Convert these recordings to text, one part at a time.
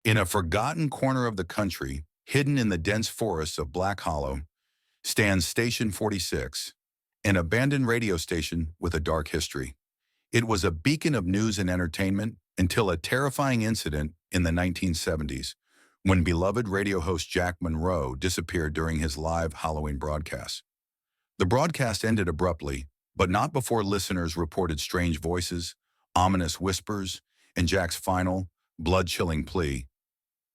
In a forgotten corner of the country, hidden in the dense forests of Black Hollow, stands Station 46, an abandoned radio station with a dark history. It was a beacon of news and entertainment until a terrifying incident in the 1970s, when beloved radio host Jack Monroe disappeared during his live Halloween broadcast. The broadcast ended abruptly, but not before listeners reported strange voices, ominous whispers, and Jack's final, blood-chilling plea: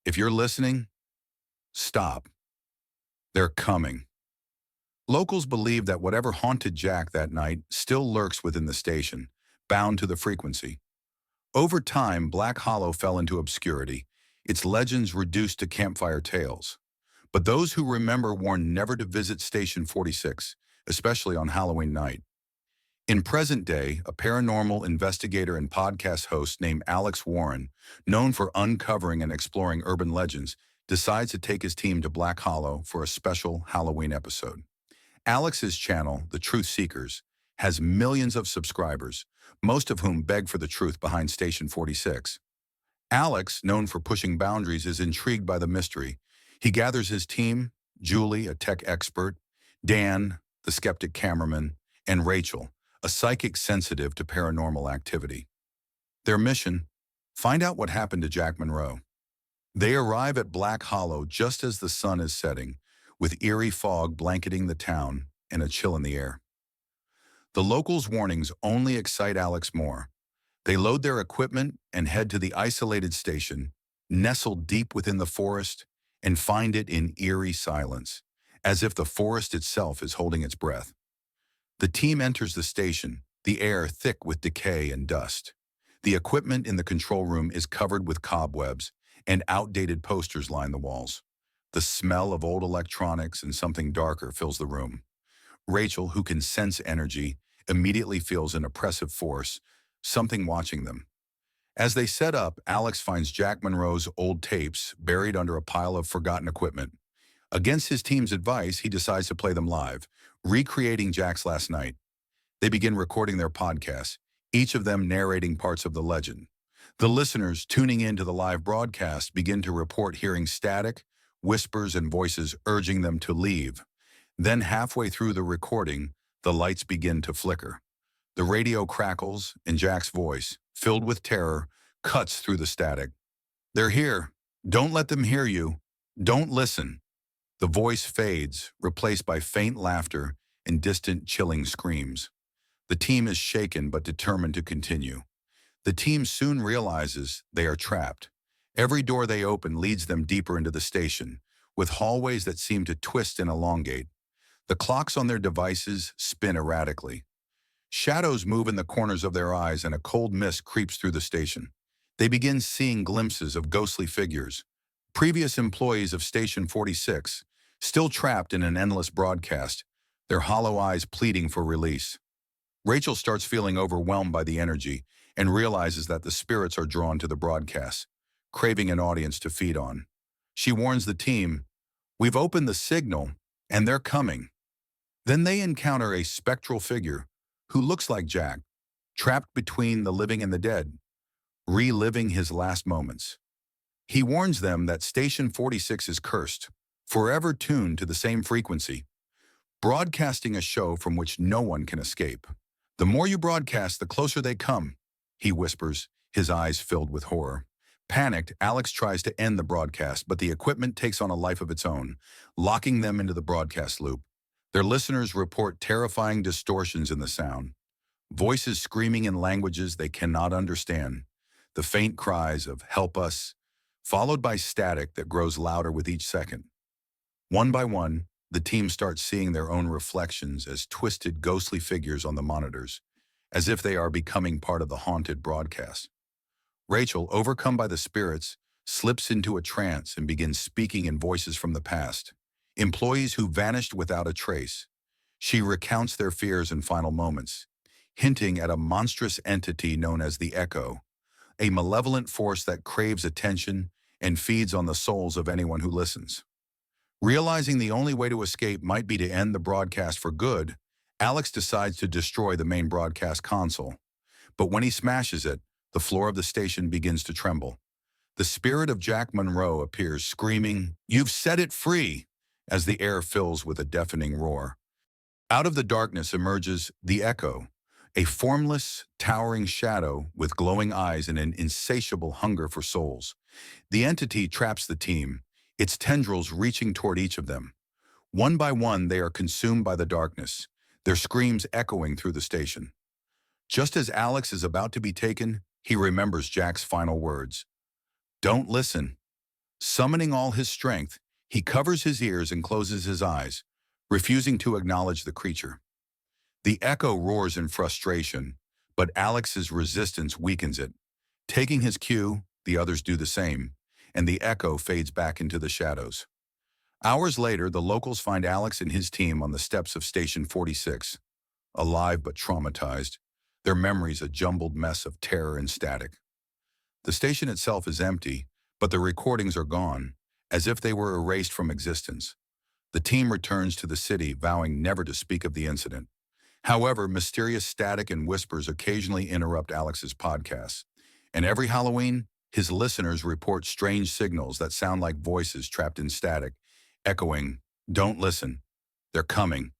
"If you're listening, stop. They're coming." Locals believe that whatever haunted Jack that night still lurks within the station, bound to the frequency. Over time, Black Hollow fell into obscurity, its legends reduced to campfire tales. But those who remember warn never to visit Station 46, especially on Halloween night. In present day, a paranormal investigator and podcast host named Alex Warren, known for uncovering and exploring urban legends, decides to take his team to Black Hollow for a special Halloween episode. Alex's channel, The Truth Seekers, has millions of subscribers, most of whom beg for the truth behind Station 46. Alex, known for pushing boundaries, is intrigued by the mystery. He gathers his team: Julie, a tech expert; Dan, the skeptic cameraman; and Rachel, a psychic sensitive to paranormal activity. Their mission: find out what happened to Jack Monroe. They arrive at Black Hollow just as the sun is setting, with eerie fog blanketing the town and a chill in the air. The locals' warnings only excite Alex more. They load their equipment and head to the isolated station, nestled deep within the forest, and find it in eerie silence, as if the forest itself is holding its breath. The team enters the station, the air thick with decay and dust. The equipment in the control room is covered with cobwebs, and outdated posters line the walls. The smell of old electronics and something darker fills the room. Rachel, who can sense energy, immediately feels an oppressive force, something watching them. As they set up, Alex finds Jack Monroe's old tapes buried under a pile of forgotten equipment. Against his team's advice, he decides to play them live, recreating Jack's last night. They begin recording their podcasts, each of them narrating parts of the legend. The listeners tuning into the live broadcast begin to report hearing static, whispers, and voices urging them to leave. Then halfway through the recording, the lights begin to flicker. The radio crackles, and Jack's voice, filled with terror, cuts through the static. "They're here. Don't let them hear you. Don't listen." The voice fades, replaced by faint laughter and distant, chilling screams. The team is shaken but determined to continue. The team soon realizes they are trapped. Every door they open leads them deeper into the station, with hallways that seem to twist and elongate. The clocks on their devices spin erratically. Shadows move in the corners of their eyes, and a cold mist creeps through the station. They begin seeing glimpses of ghostly figures, previous employees of Station 46, still trapped in an endless broadcast, their hollow eyes pleading for release. Rachel starts feeling overwhelmed by the energy and realizes that the spirits are drawn to the broadcast, craving an audience to feed on. She warns the team, "We've opened the signal, and they're coming." Then they encounter a spectral figure who looks like Jack, trapped between the living and the dead, reliving his last moments. He warns them that Station 46 is cursed, forever tuned to the same frequency, broadcasting a show from which no one can escape. "The more you broadcast, the closer they come," he whispers, his eyes filled with horror. Panicked, Alex tries to end the broadcast, but the equipment takes on a life of its own, locking them into the broadcast loop. Their listeners report terrifying distortions in the sound, voices screaming in languages they cannot understand, the faint cries of "help us," followed by static that grows louder with each second. One by one, the team starts seeing their own reflections as twisted, ghostly figures on the monitors, as if they are becoming part of the haunted broadcast. Rachel, overcome by the spirits, slips into a trance and begins speaking in voices from the past, employees who vanished without a trace. She recounts their fears and final moments, hinting at a monstrous entity known as the Echo, a malevolent force that craves attention and feeds on the souls of anyone who listens. Realizing the only way to escape might be to end the broadcast for good, Alex decides to destroy the main broadcast console. But when he smashes it, the floor of the station begins to tremble. The spirit of Jack Monroe appears screaming, "You've set it free!" as the air fills with a deafening roar. Out of the darkness emerges the Echo, a formless, towering shadow with glowing eyes and an insatiable hunger for souls. The entity traps the team, its tendrils reaching toward each of them. One by one, they are consumed by the darkness, their screams echoing through the station. Just as Alex is about to be taken, he remembers Jack's final words. "Don't listen." Summoning all his strength, he covers his ears and closes his eyes, refusing to acknowledge the creature. The echo roars in frustration, but Alex's resistance weakens it. Taking his cue, the others do the same, and the echo fades back into the shadows. Hours later, the locals find Alex and his team on the steps of Station 46, alive but traumatized, their memories a jumbled mess of terror and static. The station itself is empty, but the recordings are gone, as if they were erased from existence. The team returns to the city, vowing never to speak of the incident. However, mysterious static and whispers occasionally interrupt Alex's podcasts, and every Halloween, his listeners report strange signals that sound like voices trapped in static, echoing, "Don't listen. They're coming."